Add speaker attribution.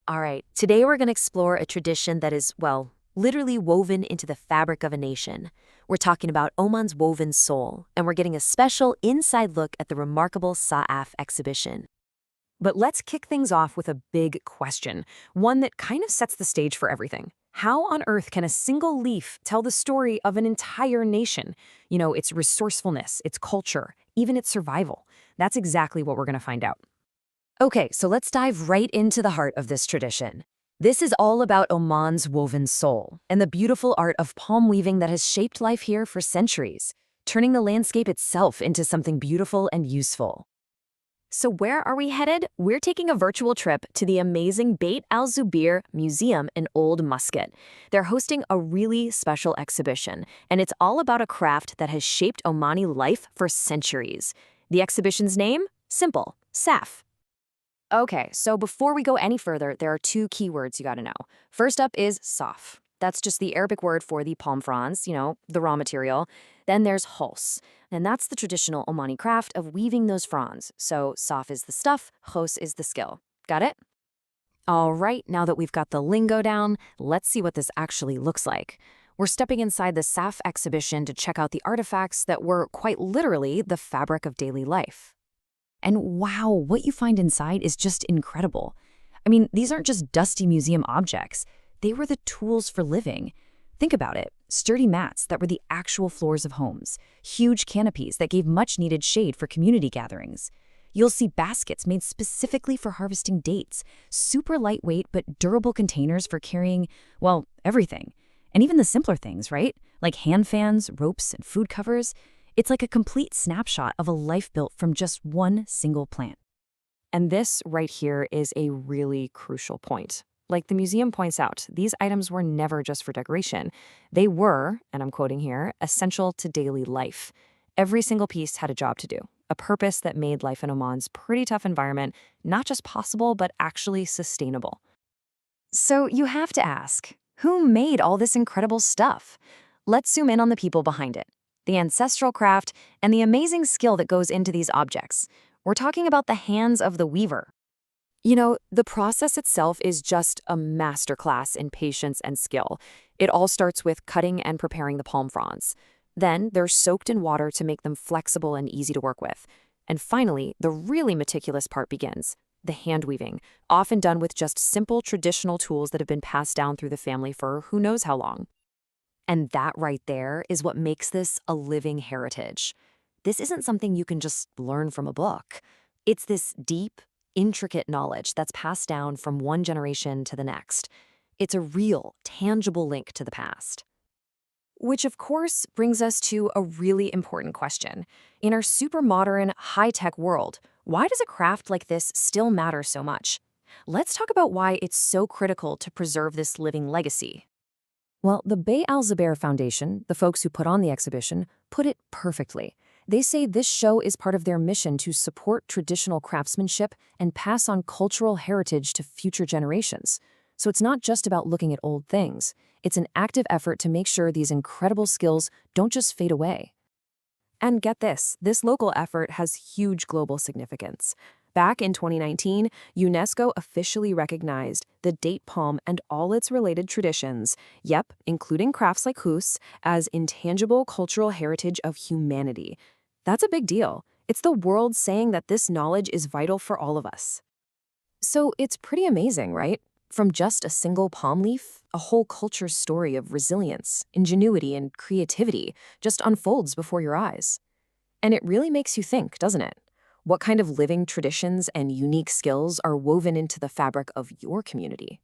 Speaker 1: All right, today we're going to explore a tradition that is, well, literally woven into the fabric of a nation. We're talking about Oman's woven soul, and we're getting a special inside look at the remarkable Sa'af exhibition.
Speaker 2: But let's kick things off with a big question, one that kind of sets the stage for everything. How on earth can a single leaf tell the story of an entire nation? Its resourcefulness, its culture, even its survival. That's exactly what we're going to find out.
Speaker 1: Okay, so let's dive right into the heart of this tradition. This is all about Oman's woven soul and the beautiful art of palm weaving that has shaped life here for centuries, turning the landscape itself into something beautiful and useful. So where are we headed? We're taking a virtual trip to the amazing Bait Al Zubair Museum in Old Muscat. They're hosting a really special exhibition, and it's all about a craft that has shaped Omani life for centuries. The exhibition's name? Simple, Saf. Okay, so before we go any further, there are two keywords you gotta know. First up is saf. That's just the Arabic word for the palm fronds, the raw material. Then there's khous, and that's the traditional Omani craft of weaving those fronds. So saf is the stuff, khous is the skill. Got it? All right, now that we've got the lingo down, let's see what this actually looks like. We're stepping inside the Saf exhibition to check out the artifacts that were quite literally the fabric of daily life. And wow, what you find inside is just incredible. I mean, these aren't just dusty museum objects. They were the tools for living. Think about it. Sturdy mats that were the actual floors of homes. Huge canopies that gave much-needed shade for community gatherings. You'll see baskets made specifically for harvesting dates. Super lightweight but durable containers for carrying, well, everything. And even the simpler things, right? Like hand fans, ropes, and food covers. It's like a complete snapshot of a life built from just one single plant. And this right here is a really crucial point. Like the museum points out, these items were never just for decoration. They were, and I'm quoting here, essential to daily life. Every single piece had a job to do, a purpose that made life in Oman's pretty tough environment not just possible, but actually sustainable. So you have to ask, who made all this incredible stuff? Let's zoom in on the people behind it. The ancestral craft, and the amazing skill that goes into these objects. We're talking about the hands of the weaver. The process itself is just a masterclass in patience and skill. It all starts with cutting and preparing the palm fronds. Then they're soaked in water to make them flexible and easy to work with. And finally, the really meticulous part begins, the hand weaving, often done with just simple traditional tools that have been passed down through the family for who knows how long. And that right there is what makes this a living heritage. This isn't something you can just learn from a book. It's this deep, intricate knowledge that's passed down from one generation to the next. It's a real, tangible link to the past. Which, of course, brings us to a really important question. In our super modern, high-tech world, why does a craft like this still matter so much? Let's talk about why it's so critical to preserve this living legacy. Well, the Bait Al Zubair Foundation, the folks who put on the exhibition, put it perfectly. They say this show is part of their mission to support traditional craftsmanship and pass on cultural heritage to future generations. So it's not just about looking at old things. It's an active effort to make sure these incredible skills don't just fade away. And get this local effort has huge global significance. Back in 2019, UNESCO officially recognized the date palm and all its related traditions, including crafts like Khous, as intangible cultural heritage of humanity. That's a big deal. It's the world saying that this knowledge is vital for all of us. So it's pretty amazing, right? From just a single palm leaf, a whole culture's story of resilience, ingenuity, and creativity just unfolds before your eyes. And it really makes you think, doesn't it? What kind of living traditions and unique skills are woven into the fabric of your community?